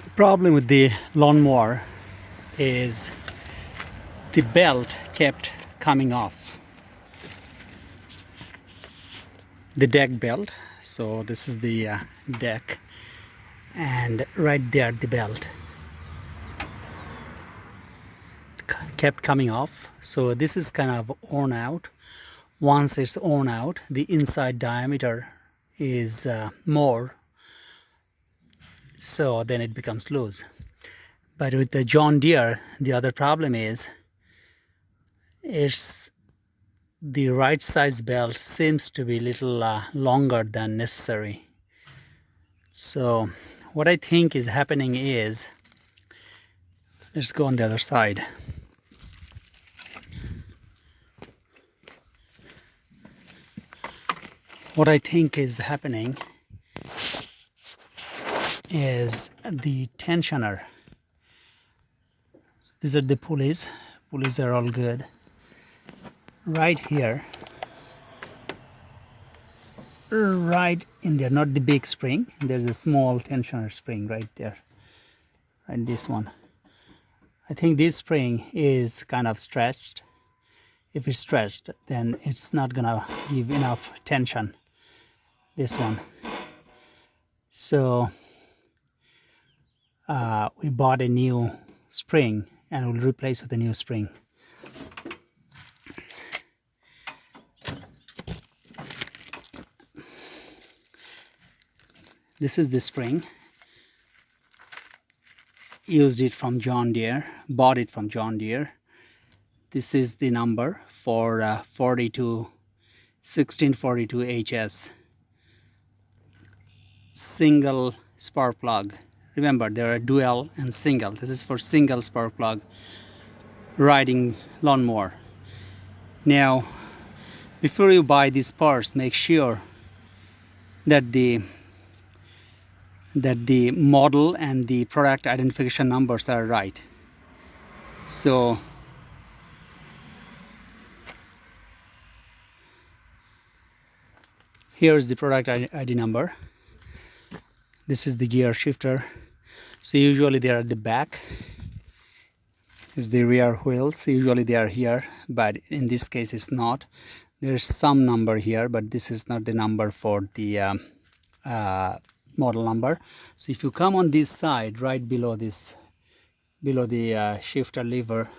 The problem with the lawnmower is the belt kept coming off. The deck belt. So this is the deck, and right there the belt kept coming off. So this is kind of worn out. Once it's worn out, the inside diameter is more, so then it becomes loose. But with the John Deere, the other problem is it's the right size belt seems to be a little longer than necessary. So what I think is happening is, let's go on the other side. What I think is happening is the tensioner. So these are the pulleys. Pulleys are all good. Right here, right in there, not the big spring. There's a small tensioner spring right there. And this one. I think this spring is kind of stretched. If it's stretched, then it's not gonna give enough tension. This one. So we bought a new spring and we'll replace with a new spring. This is the spring. Used it from John Deere, bought it from John Deere. This is the number for 1642HS. Single spark plug. Remember, there are dual and single. This is for single spark plug riding lawnmower. Now, before you buy these parts, make sure that the model and the product identification numbers are right. So here is the product ID number. This is the gear shifter. So usually they are at the back. Is the rear wheels. Usually they are here, but in this case it's not. There's some number here, but this is not the number for the model number. So if you come on this side, right below this, below the shifter lever,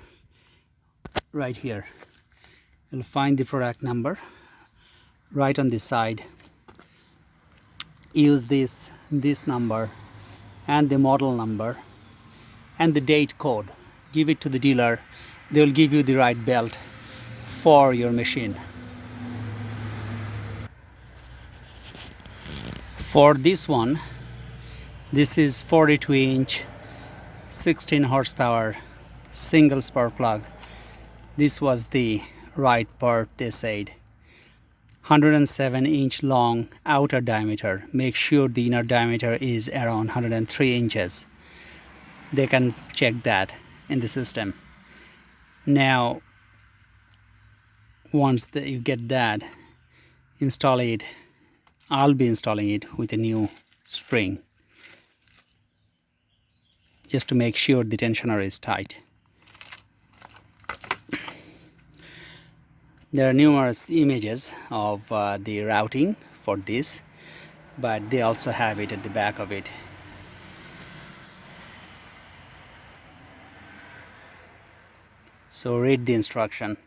right here, you'll find the product number right on this side. Use this number and the model number and the date code. Give it to the dealer. They will give you the right belt for your machine. For this one, this is 42-inch, 16 horsepower, single spark plug. This was the right part, they said. 107-inch long outer diameter. Make sure the inner diameter is around 103 inches. They can check that in the system. Now, once you get that, install it. I'll be installing it with a new spring, just to make sure the tensioner is tight. There are numerous images of the routing for this, but they also have it at the back of it. So read the instruction.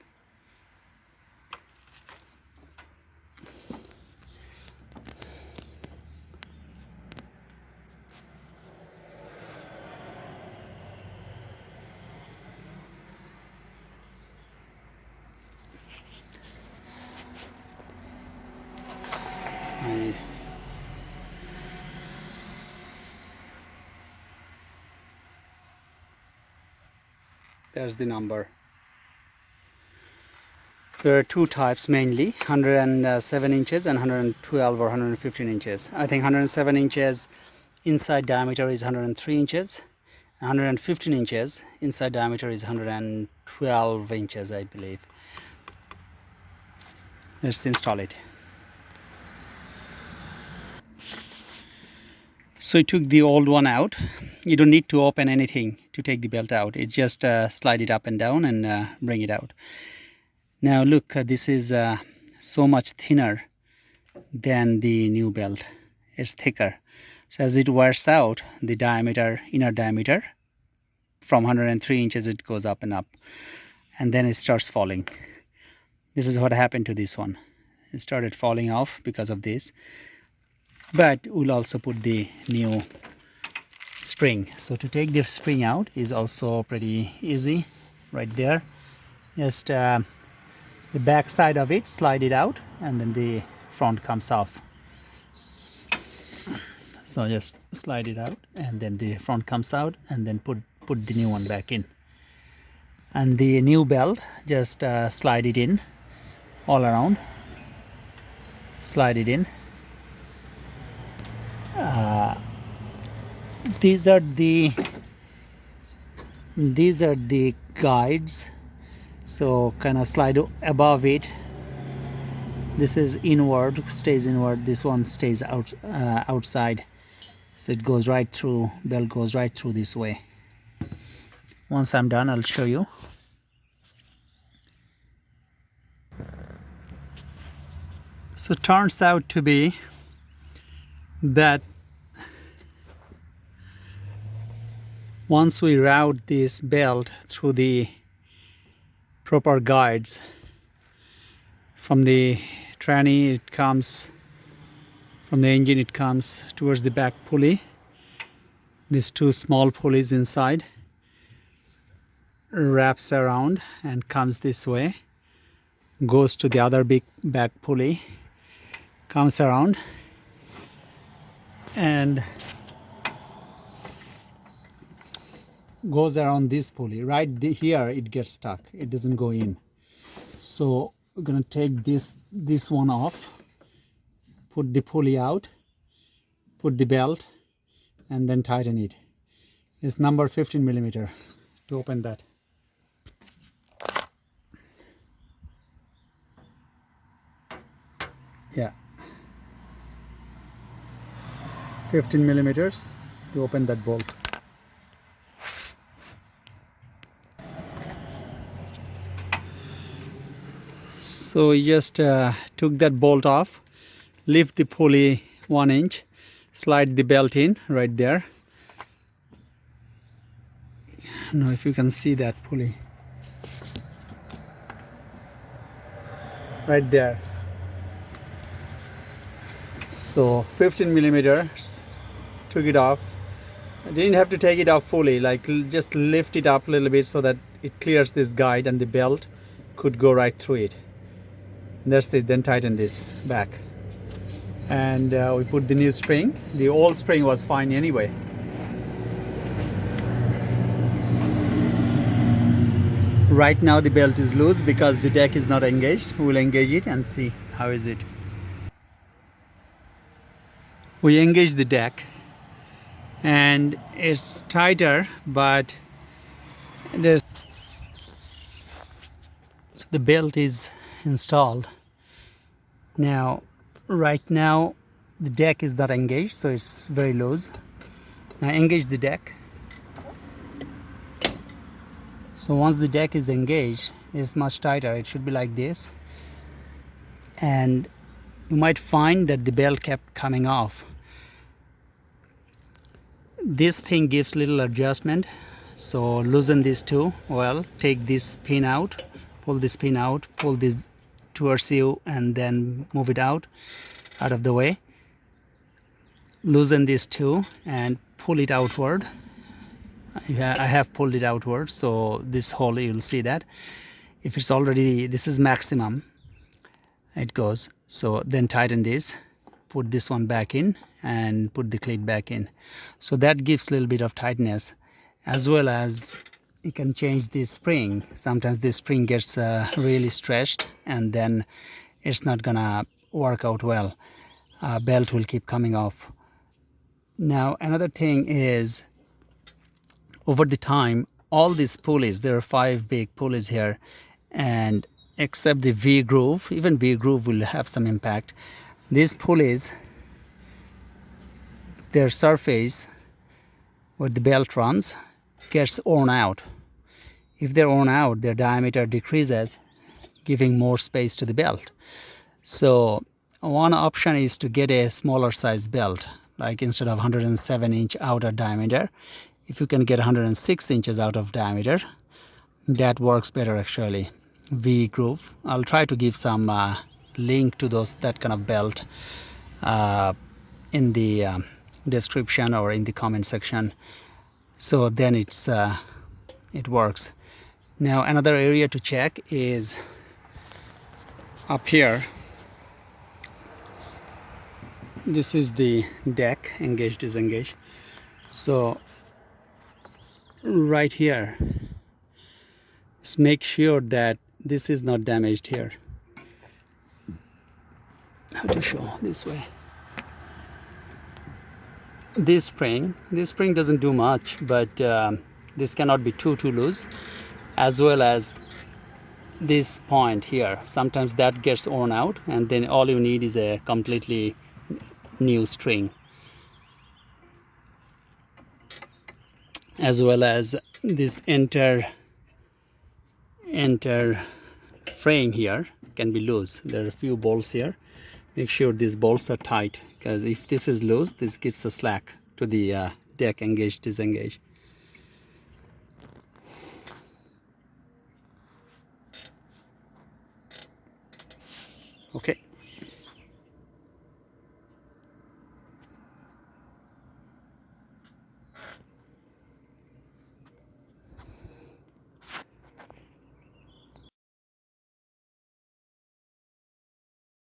There's the number. There are two types mainly, 107 inches and 112 or 115 inches. I think 107 inches inside diameter is 103 inches. 115 inches inside diameter is 112 inches, I believe. Let's install it. So I took the old one out. You don't need to open anything to take the belt out. It just slide it up and down and bring it out. Now look, this is so much thinner than the new belt. It's thicker. So as it wears out, the diameter, inner diameter, from 103 inches it goes up and up. And then it starts falling. This is what happened to this one. It started falling off because of this. But we'll also put the new spring. So to take the spring out is also pretty easy. Right there. Just the back side of it, slide it out, and then the front comes off. So just slide it out, and then the front comes out, and then put the new one back in. And the new belt, just slide it in all around. Slide it in. These are the guides. So kind of slide above it. This is inward, stays inward. This one stays outside. So it goes right through, belt goes right through this way. Once I'm done, I'll show you. So it turns out to be that once we route this belt through the proper guides, from the tranny it comes, from the engine it comes towards the back pulley. These two small pulleys inside, wraps around and comes this way, goes to the other big back pulley, comes around, and goes around this pulley. Right here it gets stuck, it doesn't go in. So we're gonna take this one off, put the pulley out, put the belt, and then tighten it. It's number 15 millimeter to open that. Yeah, 15 millimeters to open that bolt. So we just took that bolt off, lift the pulley 1 inch, slide the belt in right there. I don't know if you can see that pulley. Right there. So 15 millimeters, took it off. I didn't have to take it off fully, like just lift it up a little bit so that it clears this guide and the belt could go right through it. And that's it, then tighten this back. And we put the new spring. The old spring was fine anyway. Right now the belt is loose because the deck is not engaged. We'll engage it and see how is it. We engage the deck and it's tighter, but there's so the belt is installed. Now right now the deck is not engaged, so it's very loose. Now engage the deck. So once the deck is engaged, it's much tighter. It should be like this, and you might find that the belt kept coming off. This thing gives little adjustment, so loosen these two. Well, take this pin out, pull this pin out, pull this towards you, and then move it out of the way. Loosen these two and pull it outward. I have pulled it outward, so this hole, you'll see that if it's already, this is maximum, it goes. So then tighten this, put this one back in, and put the clip back in. So that gives a little bit of tightness, as well as you can change the spring. Sometimes the spring gets really stretched, and then it's not gonna work out well. Belt will keep coming off. Now another thing is, over the time, all these pulleys, there are 5 big pulleys here, and except the V groove, even V groove will have some impact. These pulleys their surface where the belt runs gets worn out. If they're worn out, their diameter decreases, giving more space to the belt. So one option is to get a smaller size belt, like instead of 107-inch outer diameter, if you can get 106 inches out of diameter, that works better actually. V groove. I'll try to give some link to that kind of belt in the description or in the comment section. So then it works. Now another area to check is up here. This is the deck, engage, disengage. So right here, just make sure that this is not damaged here. How to show this way? This spring doesn't do much, but this cannot be too loose, as well as this point here. Sometimes that gets worn out, and then all you need is a completely new string, as well as this enter frame here can be loose. There are a few bolts here. Make sure these bolts are tight, because if this is loose, this gives a slack to the deck, engage, disengage. Okay.